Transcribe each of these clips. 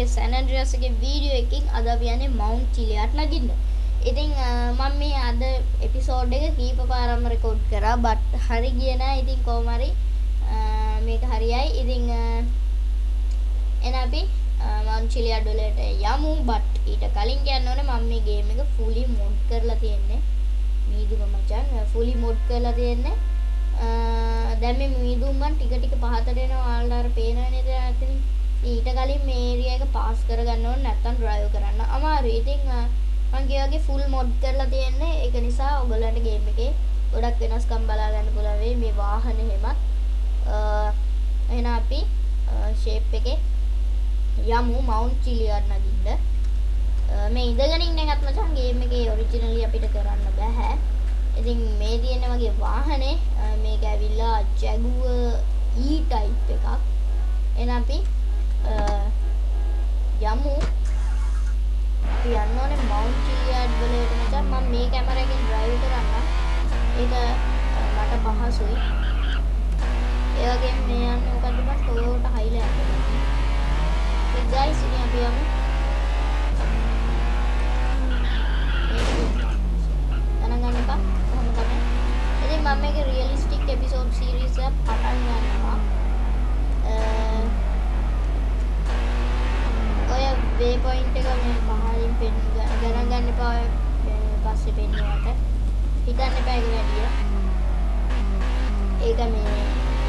අපේ San Andreas එකේ video එකකින් අද අපි යන්නේ Mount Chiliad නගින්න. ඉතින් මම මේ අද එපිසෝඩ් එක කීප පාරක්ම රෙකෝඩ් කරා බට් හරි ගියේ නෑ. ඉතින් කොහොම හරි මේක හරියයි. ඉතින් එන අපි Mount Chiliad වලට යමු. බට් ඊට කලින් කියන්න ඕනේ මම මේ ගේම් එක fully mod කරලා තියෙන්නේ. මීදුම මචං fully mod කරලා තියෙන්නේ. දැන් මේ මීදුම් මන් ටික ටික පහතට එනවා. ඔයාලට අර පේනව නේද ඇත්තනේ. ඊට කලින් මේ ඒරියා එක පාස් කරගන්න ඕනේ නැත්නම් ඩ්‍රයිව් කරන්න අමාරුයි. ඉතින් මම කියවගේ ෆුල් මොඩ් කරලා තියෙන්නේ. ඒක නිසා ඔයගොල්ලන්ට ගේම් එකේ ගොඩක් වෙනස්කම් බලා ගන්න පුළුවන් වෙයි මේ වාහන හැමත්. එහෙනම් අපි ෂේප් එකේ යමු Mount Chiliad නගින්න. මේ ඉඳගෙන ඉන්න එකත් මචං ගේම් එකේ ඔරිජිනලි අපිට කරන්න බෑ. ඉතින් මේ තියෙන වගේ වාහනේ මේක ඇවිල්ලා Jaguar E type එකක්. එහෙනම් අපි යමු. අපි යන්න ඕනේ Mount Chiliad වලට මචං. මම මේ කැමරාවකින් ඩ්‍රයිව් කරන්න. ඒක මට පහසුයි. ඒ වගේම මේ යන්නේ මොකද්ද බස් Toyota Highlander. ඒ guys ඉතින් අපි යමු. දැනගන්න එපා කොහොම තමයි. ඉතින් මම මේක රියලිස්ටික් එපිසෝඩ් සීරීස් එක පටන් ගන්නවා. ඔය වේ පොයින්ට් එක මේ පහලින් ගණන් ගන්න එපා. පස්සේ පෙන්නවට හිතන්න එපා ඒක වැඩිය. ඒක මේ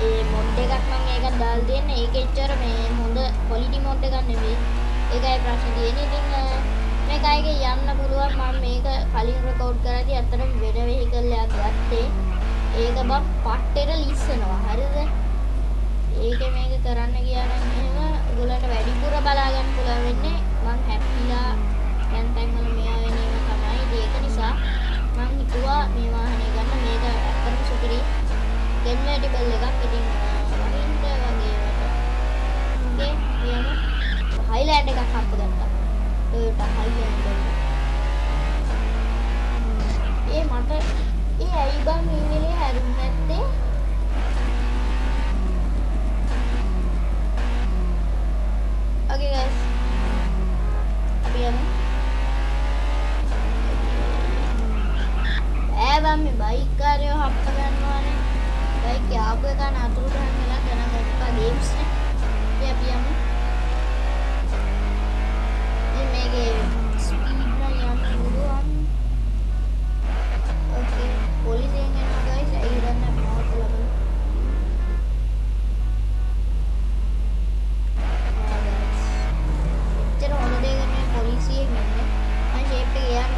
ඒ මොඩ් එකක් මම ඒක දාලා දෙන්නේ. ඒක එච්චර මේ හොඳ ක්වොලිටි මොඩ් එකක් නෙවෙයි. ඒකයි ප්‍රශ්නේ තියෙන්නේ. ඉතින් මේක අයගේ යන්න පුළුවන්. මම මේක කලින් රෙකෝඩ් කරාදී අතරම වෙන වෙහිකල් එකක් ගත්තේ. ඒක බම් පට්ටේට ලිස්සනවා. හරිද? ඒක මේක කරන්න ගියා නම් එහෙම ඔයගොල්ලන්ට වැඩිපුර බලා ගන්න පුළුවන් වෙන්නේ. මම හැපිලා යන ටයිම් වල මෙයා වෙන එක තමයි. ඒක නිසා මම හිතුවා මේ වාහනේ ගන්න. මේක අතරම සුපිරි කන්වර්ටිබල් එකක්. ඉතින් වහින්න වගේ ඕකේ යමු. Highlander එකක් හම්බ ගත්තා. Toyota Highlander. මට ඇයි බං මේ වෙලේ හැරුන්නේ නැත්තේ? Okay guys. අපි යමු. බම් මේ බයික් කාර්යය හම්බ ගන්නවානේ. බයික් ආපු එක නතුරු ගන්න වෙලා ගණන් ගත්තා ගේම්ස් නේ. ඉතින් අපි යමු. මේකේ ස්පීඩ් නම් යන්න පුළුවන්. Okay, පොලිසියෙන් එනවා guys. ඇයි ගන්න අපි නවත්තලා බලමු. එච්චර හොඳ දෙයක් නෙමෙයි පොලිසියෙන් එන්නේ. මම ෂේප් එක යන්න.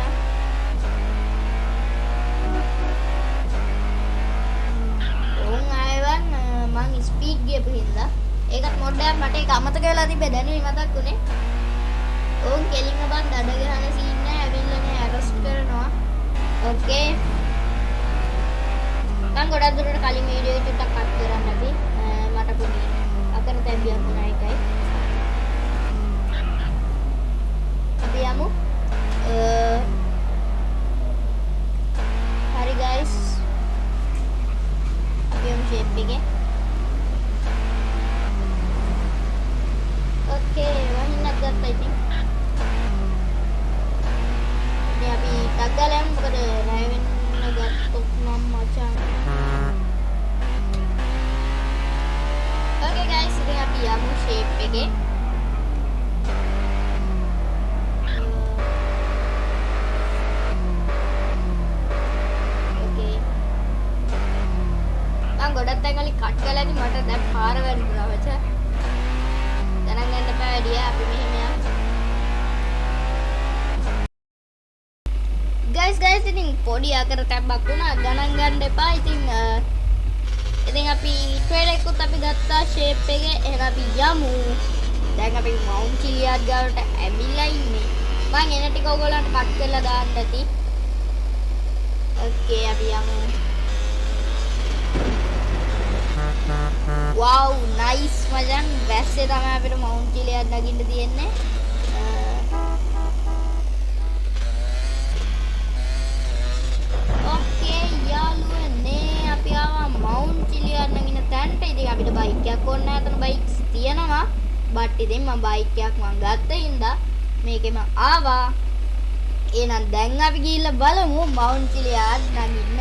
ඕන් ආයවන් මං ස්පීඩ් ගියපු හින්දා ඒකත් මොඩ් එකක් මට ඒක අමතක වෙලා තිබ්බේ. දැනුයි මතක් උනේ. ඕන් කෙලින්ම බන් දඩ ගහන සීන් නෑ. ඇවිල්ලා නේ ඇරස්ට් කරනවා. ඕකේ. මම ගොඩක් දුරට කලින් වීඩියෝ එක චුට්ටක් කට් කරන්න අපි. මට පොඩි අකරතැබ්බියක් වුණා ඒකයි. අපි යමු. හරි guys. අපි යමු ෂේප් එකේ. ඕකේ වහින්නත් ගත්තා ඉතින්. ඉතින් අපි ඩග්ගලම් මොකද රැය වෙන්න ගත්තොත් නම් මචං. Okay guys ඉතින් අපි යමු ෂේප් එකේ. Okay. මම ගොඩක් තැන්වල කට් කරලා ඉතින් මට දැන් පාර වැරදුනා මචං. ගණන් ගන්න එපා වැඩිය. අපි මෙහෙම යමු. guys ඉතින් පොඩි අකරතැබ්බක් වුණා. ගණන් ගන්න එපා. ඉතින් අපි ට්‍රේලර් එකකුත් අපි ගත්තා ෂේප් එකේ. එහෙනම් අපි යමු. දැන් අපි Mount Chiliad ගාවට ඇවිල්ලා ඉන්නේ. මම එන ටික ඔයගොල්ලන්ට කට් කරලා දාන්න ඇති. ඕකේ අපි යමු. wow nice මචං. වැස්සේ තමයි අපිට Mount Chiliad නගින්න තියෙන්නේ. ඕකේ යාළුවනේ අපි ආවා Mount Chiliad නගින්න තැනට. ඉතින් අපිට බයික් එකක් ඕනේ නැහැ. එතන බයික්ස් තියෙනවා. බට් ඉතින් මම බයික් එකක් මම ගත්තා ඉඳා මේකේ මම ආවා. එහෙනම් දැන් අපි ගිහිල්ලා බලමු මවුන්ට් චිලියාඩ් නගින්න.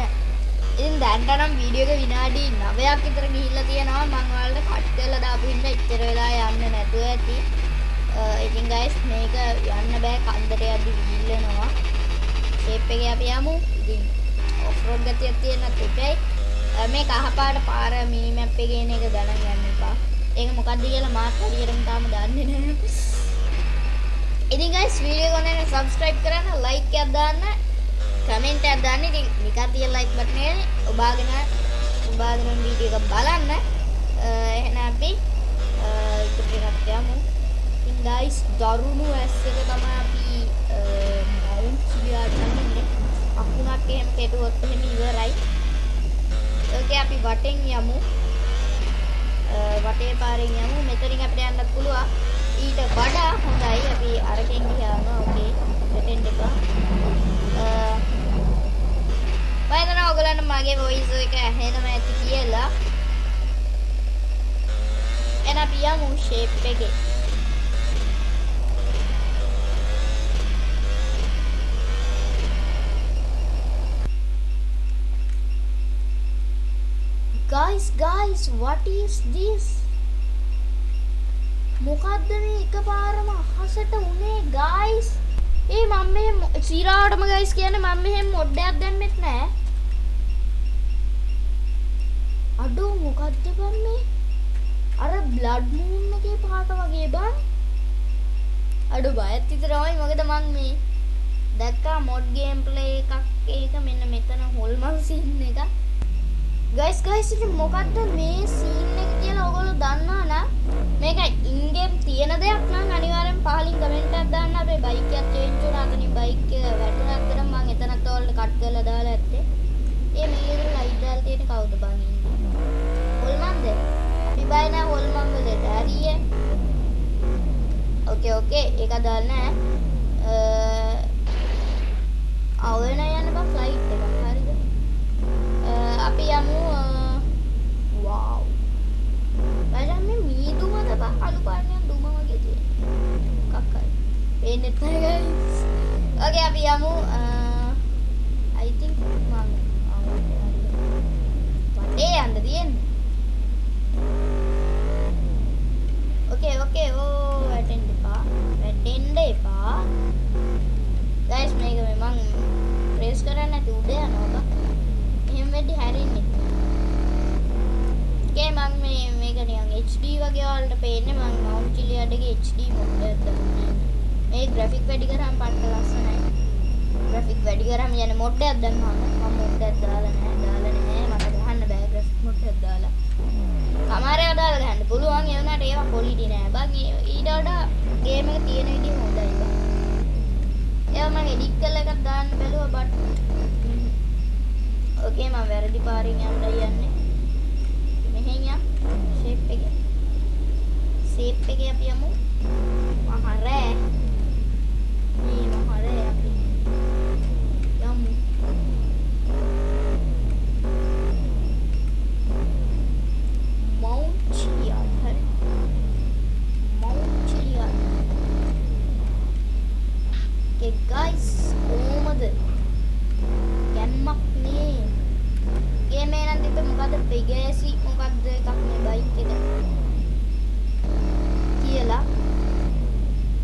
ඉතින් දැන්ට නම් වීඩියෝ එක විනාඩි 9ක් විතර ගිහිල්ලා තියෙනවා. මම ඔයාලට කට් කරලා දාපු හින්දා එච්චර වෙලා යන්න නැතුව ඇති. ඉතින් guys මේක යන්න බෑ කන්දට යද්දි විහිල්ලනවා. ෂේප් එකේ අපි යමු. ඉතින් ඔෆ් රෝඩ් ගතියක් තියෙනත් එපයි. මේ කහපාට පාර මිනි මැප් එකේ එන එක ගණන් ගන්න එපා. ඒක මොකක්ද කියලා මාත් හරියටම තාම දන්නේ නැහැ. ඉතින් guys වීඩියෝ එක ඔන්න subscribe කරන්න, like එකක් දාන්න, comment එකක් දාන්න. ඉතින් නිකන් තියලා like button එකනේ ඔබාගෙන වීඩියෝ එක බලන්න. එහෙනම් අපි ඉතින් යමු. ඉතින් guys දරුණු ඇස් එක තමයි අපි මවුන්ට් චිලියාඩ් නගින්නේ. අකුණක් එහෙම කෙටුවොත් එහෙම ඉවරයි. ඕකේ අපි වටෙන් යමු. වටේ පාරෙන් යමු. මෙතනින් අපිට යන්නත් පුළුවන්. ඊට වඩා හොඳයි අපි අරකින් ගියාම. ඕකේ දෙටෙන් එක. වයින්දන ඔයගලන්ට මගේ වොයිස් එක ඇහෙනම ඇති කියලා. එන අපි යමු ෂේප් එකේ. guys what is this? මොකද්ද මේ එකපාරම අහසට උනේ guys? මම මේ සිරාවටම guys කියන්නේ මම මෙහෙම මොඩ්ඩයක් දැම්මෙත් නෑ. අඩෝ මොකද්ද බං මේ? අර බ්ලඩ් මූන් එකේ පාට වගේ බං. අඩෝ බයත් විතරයි මොකද මං මේ දැක්කා මොඩ් ගේම් ප්ලේ එකක් ඒක මෙන්න මෙතන හොල්මන් සීන් එක. guys ඉතින් මොකද්ද මේ සීන් එක කියලා ඔයගොල්ලෝ දන්නවා නම් මේක ඉන් ගේම් තියෙන දෙයක් නම් අනිවාර්යෙන් පහලින් කමෙන්ට් එකක් දාන්න. අපේ බයික් එක චේන්ජ් වුණා. අතනින් බයික් එක වැටුණා අතන මම එතනත් ඔයාලට කට් කරලා දාලා ඇත්තේ. මේකේ ලයිට් දාලා තියෙන කවුද බං ඉන්නේ? හොල්මන්ද? අපි බය නැහැ හොල්මන් වලට. හරිය. ඕකේ ඒක දාලා නැහැ. අවුල නැහැ යන්න බං ෆ්ලයිට් එකක්. හරිද? අපි යමු. wow බලන්න මේ මීදුමද බා අලු පාටෙන් දුම වගේ තියෙන කක්කයි පේන්නේ නැහැ guys. ඕකේ අපි යමු. I think මම වටේ යන්න තියෙන්නේ. ඕකේ වැටෙන්න එපා guys. මේක මම ප්‍රෙස් කරන්නේ නැති උඩ යනවා බා. එහෙම වෙද්දි හැරෙන්නේ. මම මේක නිකන් HD වගේ වලට පේන්නේ. මම මවුන්ට් චිලියාඩ් එකේ HD මොඩ් එකක් දාන්නේ. මේ ග්‍රැෆික් වැඩි කරාම පට්ට ලස්සනයි. ග්‍රැෆික් වැඩි කරාම යන්නේ මොඩ් එකක් දැම්මම මම මොඩ් එකක් දාලා නැහැ. මට ගහන්න බෑ ග්‍රැෆික් මොඩ් එකක් දාලා. කමාරේ දාලා ගහන්න පුළුවන්. ඒ වුණාට ඒවා ක්වොලිටි නෑ බං. ඊට වඩා ගේම් එක තියෙන විදිහ හොඳයි බං. ඒවා මම එඩිට් කරලා එකක් දාන්න බැලුවා බට් ඕකේ මම වැරදි පාරින් යන්නේ. මෙහෙන් යම් ෂේප් එකේ අපි යමු. මහරෑ අපි යමු. මවුන්ට් චිලියාඩ්. හරි මවුන්ට් චිලියාඩ්. guys කොහමද යන්නක් නේ ගේමේ නම් තිබ්බ මොකද්ද පෙගේසි මොකද්ද එකක් මේ බයික් එක කියලා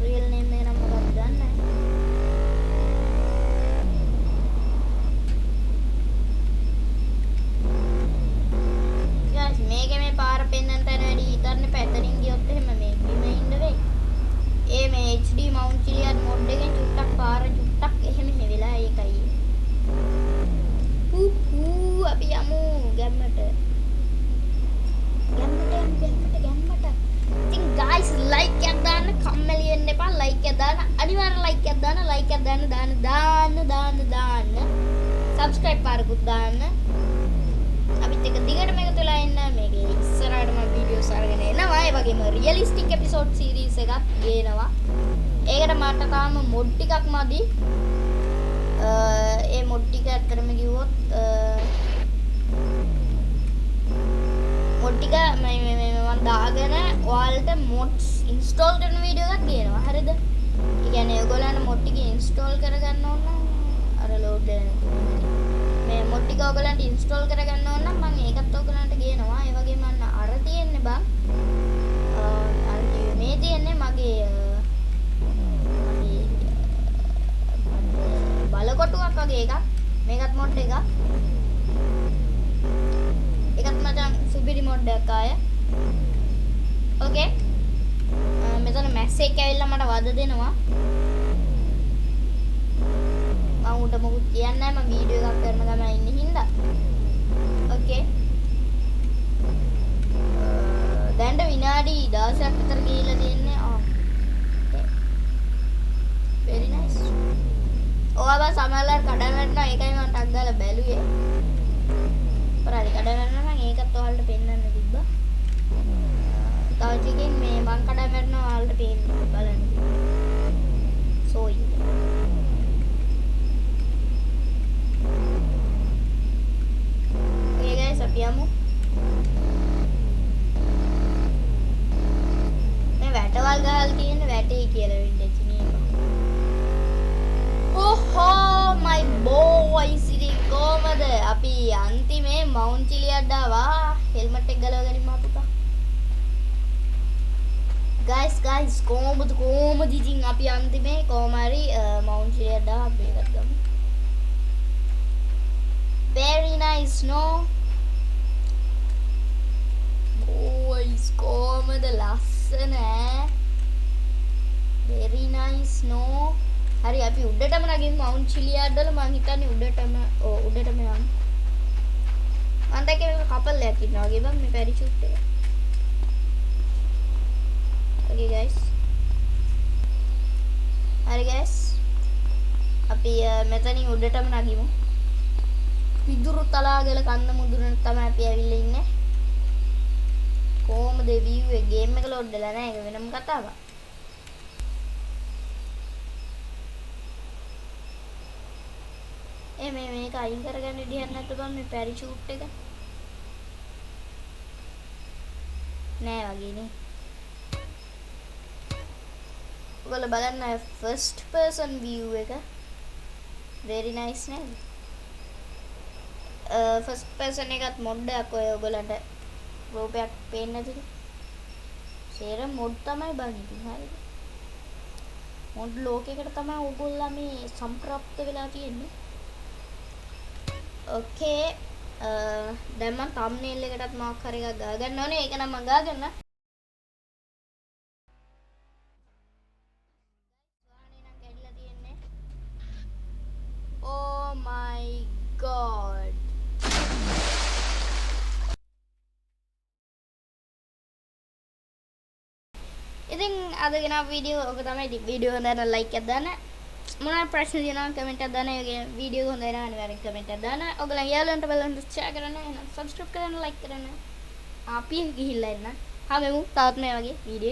රියල් නේම් එක නම් මොකක්ද දන්නේ guys මේකේ මේ පාර පෙන්නන්න තැන වැඩි හිතන්න පැතරින් ගියොත් එහෙම මේ බිම ඉන්න වෙයි. මේ HD මවුන්ට් චිලියාඩ් මොඩ් එකෙන් චුට්ටක් පාර චුට්ටක් එහෙම වෙලා ඒකයි. අපි යමු ගැම්මට. ඉතින් guys like එකක් දාන්න කම්මැලි වෙන්න එපා. like එකක් දාන්න අනිවාර්යෙන් like එකක් දාන්න. like එකක් දාන්න. subscribe පාරකුත් දාන්න. අපිත් එක දිගටම එකතු වෙලා ඉන්න. මේකේ ඉස්සරහටම වීඩියෝස් අරගෙන එනවා. ඒ වගේම රියලිස්ටික් එපිසෝඩ් සීරීස් එකක් ගේනවා. ඒකට මට තාම මොඩ් ටිකක් මදි. ඒ මොඩ් ටික ඇත්තටම කිව්වොත් මොඩ් ටික මම දාගෙන ඔයාලට මොඩ්ස් ඉන්ස්ටෝල් කරන වීඩියෝ එකක් ගේනවා. හරිද? ඒ කියන්නේ ඔයගොල්ලන්ට මොඩ් ටික ඉන්ස්ටෝල් කරගන්න ඕන නම් අර ලෝඩ් මේ මොඩ් ටික ඔයගොල්ලන්ට ඉන්ස්ටෝල් කරගන්න ඕන නම් මම ඒකත් ඔයගොල්ලන්ට ගේනවා. ඒ වගේම අර තියෙන්නේ බං අර මේ තියෙන්නේ මගේ බලකොටුවක් වගේ එකක්. මේකත් මොඩ් එකක්. ඒකත් මචං සුපිරි මොඩ් එකක් ආය. ඕකේ. මෙතන මැසේජ් ඇවිල්ලා මට වද දෙනවා. මම උඩ මොකුත් කියන්නේ නැහැ. මම වීඩියෝ එකක් කරන ගමන් ඉන්නේ හින්දා. ඕකේ. දැන්ට විනාඩි 16ක් විතර ගිහිල්ලා තියෙන්නේ. very nice. ඔයාලා සමහරවල් කඩන වැටෙනවා. ඒකයි මම ටක් ගාලා බැලුවේ. පරාදි කඩන වැටෙනවා නම් ඒකත් ඔයාලට පෙන්වන්න තිබ්බා. තව ටිකකින් මේ මං කඩන වැටෙනවා ඔයාලට පේන්න බලන්න. සෝයි. Okay guys, අපි යමු. මේ වැටවල් ගහලා තියෙන වැටේ කියලා වෙන්නේ ඉතින්. Oh my boys, ඉතින් කොහමද අපි අන්තිමේ මවුන්ට් චිලියක් දාවා හෙල්මට් එක ගලවගෙන ඉමු පුතා. guys කොහමද ඉතින් අපි අන්තිමේ කොහම හරි මවුන්ට් චිලියක් දාවා අපි ඒකත් ගමු. very nice no boys කොහමද ලස්සන very nice no හරි අපි උඩටම නගින් මවුන්ට් චිලියාඩ් වල මං හිතන්නේ උඩටම උඩටම යමු. මං දැක්කේ කපල් එකක් ඉන්නවා වගේ බං මේ පැරිෂූට් එක. Okay guys. හරි guys. අපි මෙතනින් උඩටම නගිමු. විදුරු තලාගල කන්න මුදුනට තමයි අපි ඇවිල්ලා ඉන්නේ. කොහමද view එක ගේම් එක ලෝඩ් වෙලා නැහැ. ඒක වෙනම කතාවක්. මේක අයින් කරගන්න විදිහක් නැද්ද බං මේ පැරිෂූට් එක නෑ වගේ නේ. ඔයාලා බලන්න ෆස්ට් පර්සන් view එක very nice නේද? ෆස්ට් පර්සන් එකත් මොඩ් එකක් ඔය ඔයගලන්ට රූපයක් පේන්නේ නැතිද? සේර මොඩ් තමයි බං ඉතින් හරිද? මොඩ් ලෝකයකට තමයි ඔයගොල්ලෝ මේ සම්ප්‍රාප්ත වෙලා තියෙන්නේ. Okay දැන් මම thumbnail එකටත් මාක් හරි එකක් ගා ගන්න ඕනේ. ඒක නම් මම ගා ගන්න. ගානේ නම් කැඩිලා තියෙන්නේ. Oh my god. ඉතින් අද ගෙනාව වීඩියෝ ඔක තමයි. වීඩියෝ හොඳ නම් ලයික් එකක් දාන්න. මොනවා ප්‍රශ්න තියෙනවා කමෙන්ට් එකක් දාන්න. ඒ වීඩියෝ හොඳ නම් අනිවාර්යෙන් කමෙන්ට් එකක් දාන්න. ඔයගොල්ලන් යාළුවන්ට බලන්න ෂෙයා කරන්න, එහෙනම් සබ්ස්ක්‍රයිබ් කරන්න, ලයික් කරන්න. අපි ගිහිල්ලා එන්න. හැමෝම තවත් මේ වගේ වීඩියෝ